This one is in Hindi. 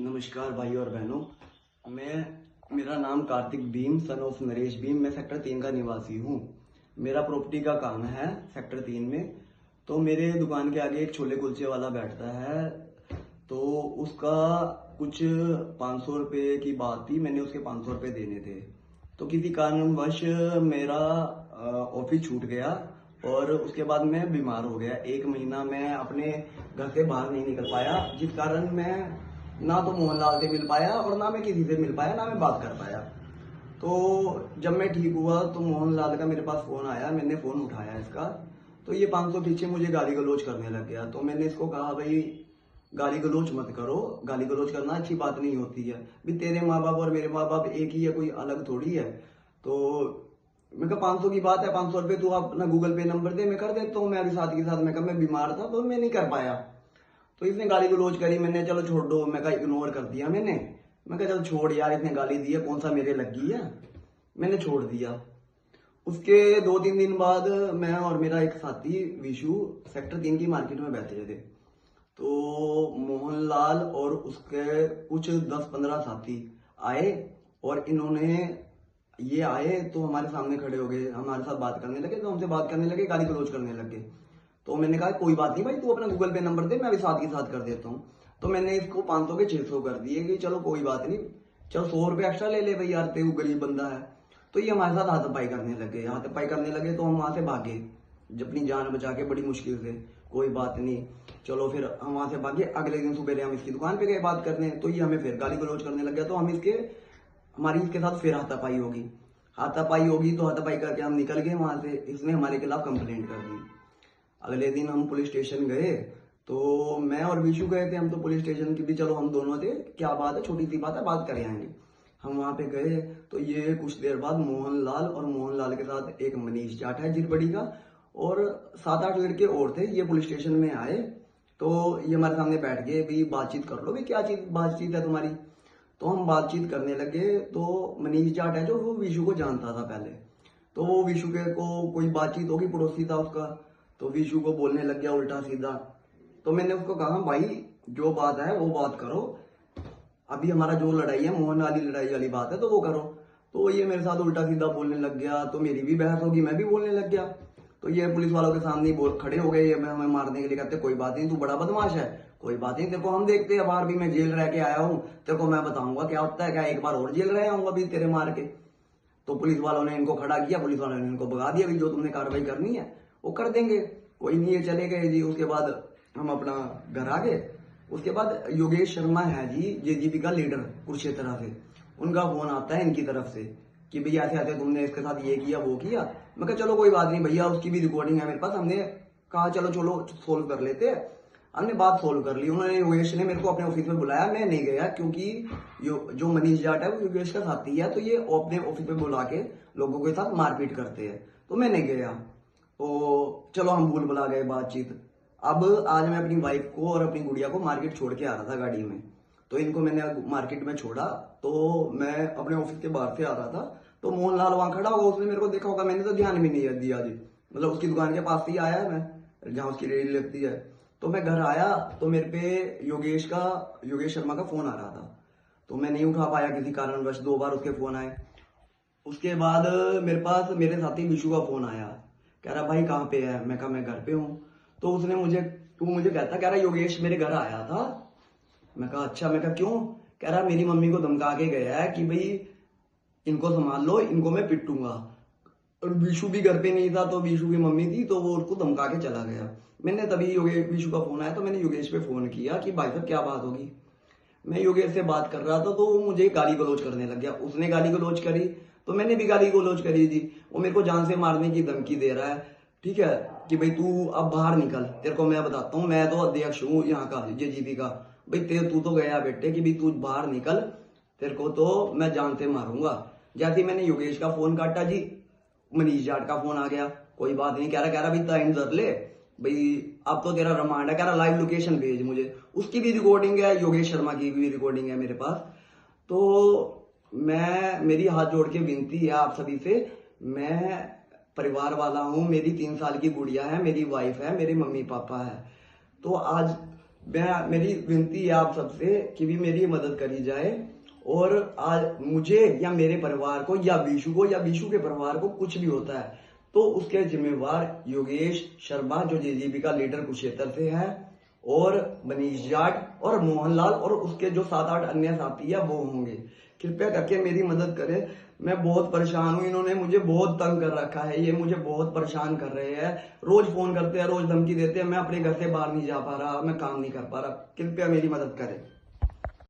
नमस्कार भाई और बहनों। मेरा नाम कार्तिक भीम सन ऑफ नरेश भीम। मैं सेक्टर 3 का निवासी हूँ। मेरा प्रॉपर्टी का काम है सेक्टर 3 में। तो मेरे दुकान के आगे एक छोले कुलचे वाला बैठता है। तो उसका कुछ 500 रुपये की बात थी। मैंने उसके 500 रुपये देने थे। तो किसी कारणवश मेरा ऑफिस छूट गया और उसके बाद मैं बीमार हो गया। 1 महीना मैं अपने घर से बाहर नहीं निकल पाया, जिस कारण मैं ना तो मोहनलाल से मिल पाया और ना मैं किसी से मिल पाया, ना मैं बात कर पाया। तो जब मैं ठीक हुआ तो मोहनलाल का मेरे पास फोन आया। मैंने फोन उठाया इसका, तो ये 500 पीछे मुझे गाली गलौज करने लग गया। तो मैंने इसको कहा, भाई गाली गलौज मत करो, गाली गलौज करना अच्छी बात नहीं होती है। भी तेरे माँ बाप और मेरे माँ बाप एक ही है, कोई अलग थोड़ी है। तो मैं कहा 500 की बात है, 500 रुपये तू अपना गूगल पे नंबर दे, मैं कर देता हूँ। मैं अभी साथ के साथ मैं कहा मैं बीमार था तो मैं नहीं कर पाया। तो इसने गाली गलौज करी। मैंने चलो छोड़ दो, मैं कहा इग्नोर कर दिया मैंने। मैं कहा चल छोड़ यार, इसने गाली दी है, कौन सा मेरे लगी है, मैंने छोड़ दिया। उसके 2-3 दिन बाद मैं और मेरा एक साथी विशु सेक्टर 3 की मार्केट में बैठे थे। तो मोहनलाल और उसके कुछ 10-15 साथी आए और ये आए तो हमारे सामने खड़े हो गए, हमारे साथ बात करने लगे। तो हमसे बात करने लगे, गाली गलौज करने लगे। तो मैंने कहा कोई बात नहीं भाई, तू अपना गूगल पे नंबर दे, मैं अभी साथ के साथ कर देता हूँ। तो मैंने इसको 500 के 600 कर दिए कि चलो कोई बात नहीं, चल 100 रुपये एक्स्ट्रा ले ले भाई, यार तेरे गरीब बंदा है। तो ये हमारे साथ हाथापाई करने लगे। हाथापाई करने लगे तो हम वहां से भागे, जब अपनी जान बचा के बड़ी मुश्किल से। कोई बात नहीं, चलो फिर हम वहां से भागे। अगले दिन सुबह हम इसकी दुकान पे गए बात करने, तो ये हमें फिर गाली गलौज करने लग गया। तो हम हमारी इसके साथ फिर हाथापाई होगी। हाथापाई होगी तो हाथापाई करके हम निकल गए वहां से। इसने हमारे खिलाफ कंप्लेंट कर दी। अगले दिन हम पुलिस स्टेशन गए। तो मैं और विशु गए थे हम तो पुलिस स्टेशन की भी, चलो हम दोनों थे, क्या बात है, छोटी सी बात है, बात कर आएंगे। हम वहां पे गए तो ये कुछ देर बाद मोहनलाल और मोहनलाल के साथ एक मनीष जाट है जिरबड़ी का, और 7-8 लड़के और थे। ये पुलिस स्टेशन में आए तो ये हमारे सामने बैठ गए, भी बातचीत कर लो, भी क्या चीज बातचीत है तुम्हारी। तो हम बातचीत करने लगे। तो मनीष जाट है जो, वो विशु को जानता था पहले। तो वो विशु के को कोई बातचीत होगी, पड़ोसी था उसका, तो विशु को बोलने लग गया उल्टा सीधा। तो मैंने उसको कहा भाई जो बात है वो बात करो, अभी हमारा जो लड़ाई है मोहन वाली लड़ाई वाली बात है तो वो करो। तो ये मेरे साथ उल्टा सीधा बोलने लग गया। तो मेरी भी बहस होगी, मैं भी बोलने लग गया। तो ये पुलिस वालों के सामने बोल खड़े हो गए, ये हमें मारने के लिए। कहते कोई बात नहीं, तू बड़ा बदमाश है, कोई बात नहीं, तेरे को हम देखते हैं, बाहर भी मैं जेल रह के आया हूँ, तेरे को मैं बताऊंगा क्या होता है, क्या एक बार और जेल रह आऊंगा अभी तेरे मार के। तो पुलिस वालों ने इनको खड़ा किया, पुलिस वालों ने इनको भगा दिया, जो तुमने कार्रवाई करनी है वो कर देंगे, कोई नहीं, ये चले गए जी। उसके बाद हम अपना घर आ गए। उसके बाद योगेश शर्मा है जी, जेजीपी का लीडर कुरुक्षेत्र से, उनका फोन आता है इनकी तरफ से कि भैया ऐसे ऐसे तुमने इसके साथ ये किया वो किया। मैं कहा चलो कोई बात नहीं भैया, उसकी भी रिकॉर्डिंग है मेरे पास। हमने कहा चलो चलो सोल्व कर लेते हैं। हमने बात सोल्व कर ली। उन्होंने, योगेश ने मेरे को अपने ऑफिस में बुलाया, मैं नहीं गया क्योंकि जो मनीष जाट है वो योगेश का साथी है, तो ये अपने ऑफिस में बुला के लोगों के साथ मारपीट करते हैं, तो मैं नहीं गया। तो चलो हम भूल भुला गए बातचीत। अब आज मैं अपनी वाइफ को और अपनी गुड़िया को मार्केट छोड़ के आ रहा था गाड़ी में। तो इनको मैंने मार्केट में छोड़ा, तो मैं अपने ऑफिस के बाहर से आ रहा था। तो मोहनलाल वहां खड़ा होगा, उसने मेरे को देखा होगा, मैंने तो ध्यान भी नहीं दिया जी। मतलब उसकी दुकान के पास ही आया मैं, जहां उसकी रेडी लगती है। तो मैं घर आया तो मेरे पे योगेश शर्मा का फोन आ रहा था। तो मैं नहीं उठा पाया किसी कारणवश, 2 बार उसके फोन आए। उसके बाद मेरे पास मेरे साथी विशु का फोन आया, कह रहा भाई कहाँ पे है। मैं कहा मैं घर पे हूँ। तो वो मुझे कहता, कह रहा योगेश मेरे घर आया था। मैं कहा अच्छा। मैं कहा क्यों। कह रहा मेरी मम्मी को धमका के गया है कि भाई इनको संभाल लो, इनको मैं पिटूंगा। और विशु भी घर पे नहीं था, तो विशु की मम्मी थी, तो वो उसको धमका के चला गया। मैंने तभी विशु का फोन आया तो मैंने योगेश पे फोन किया कि भाई साहब क्या बात होगी। मैं योगेश से बात कर रहा था तो वो मुझे गाली गलौज करने लग गया। उसने गाली गलौज करी तो मैंने भी गाली गलौज करी जी। वो मेरे को जान से मारने की धमकी दे रहा है, ठीक है, कि भाई तू अब बाहर निकल, तेरे को मैं बताता हूँ, मैं तो अध्यक्ष हूँ यहाँ का जेजीपी का, भाई तू तो गया बेटे कि भाई तू बाहर निकल, तेरे को तो मैं जान से मारूंगा। जैसे मैंने योगेश का फोन काटा जी, मनीष जाट का फोन आ गया। कोई बात नहीं, कह रहा भाई टाइम धर ले भाई, अब तो तेरा रिमांड है, कह रहा लाइव लोकेशन भेज मुझे। उसकी भी रिकॉर्डिंग है, योगेश शर्मा की भी रिकॉर्डिंग है मेरे पास। तो मेरी हाथ जोड़ के विनती है आप सभी से, मैं परिवार वाला हूँ, मेरी 3 साल की गुड़िया है, मेरी वाइफ है, मेरे मम्मी पापा है। तो आज मेरी विनती है आप सबसे कि भी मेरी मदद करी जाए, और आज मुझे या मेरे परिवार को या बीशु के परिवार को कुछ भी होता है तो उसके जिम्मेवार योगेश शर्मा जो जेजेपी का लीडर कुरुक्षेत्र से है, और मनीष जाट और मोहनलाल और उसके जो 7-8 अन्य साथी है वो होंगे। कृपया करके मेरी मदद करें, मैं बहुत परेशान हूँ। इन्होंने मुझे बहुत तंग कर रखा है, ये मुझे बहुत परेशान कर रहे हैं। रोज फोन करते हैं, रोज धमकी देते हैं। मैं अपने घर से बाहर नहीं जा पा रहा, मैं काम नहीं कर पा रहा। कृपया मेरी मदद करें।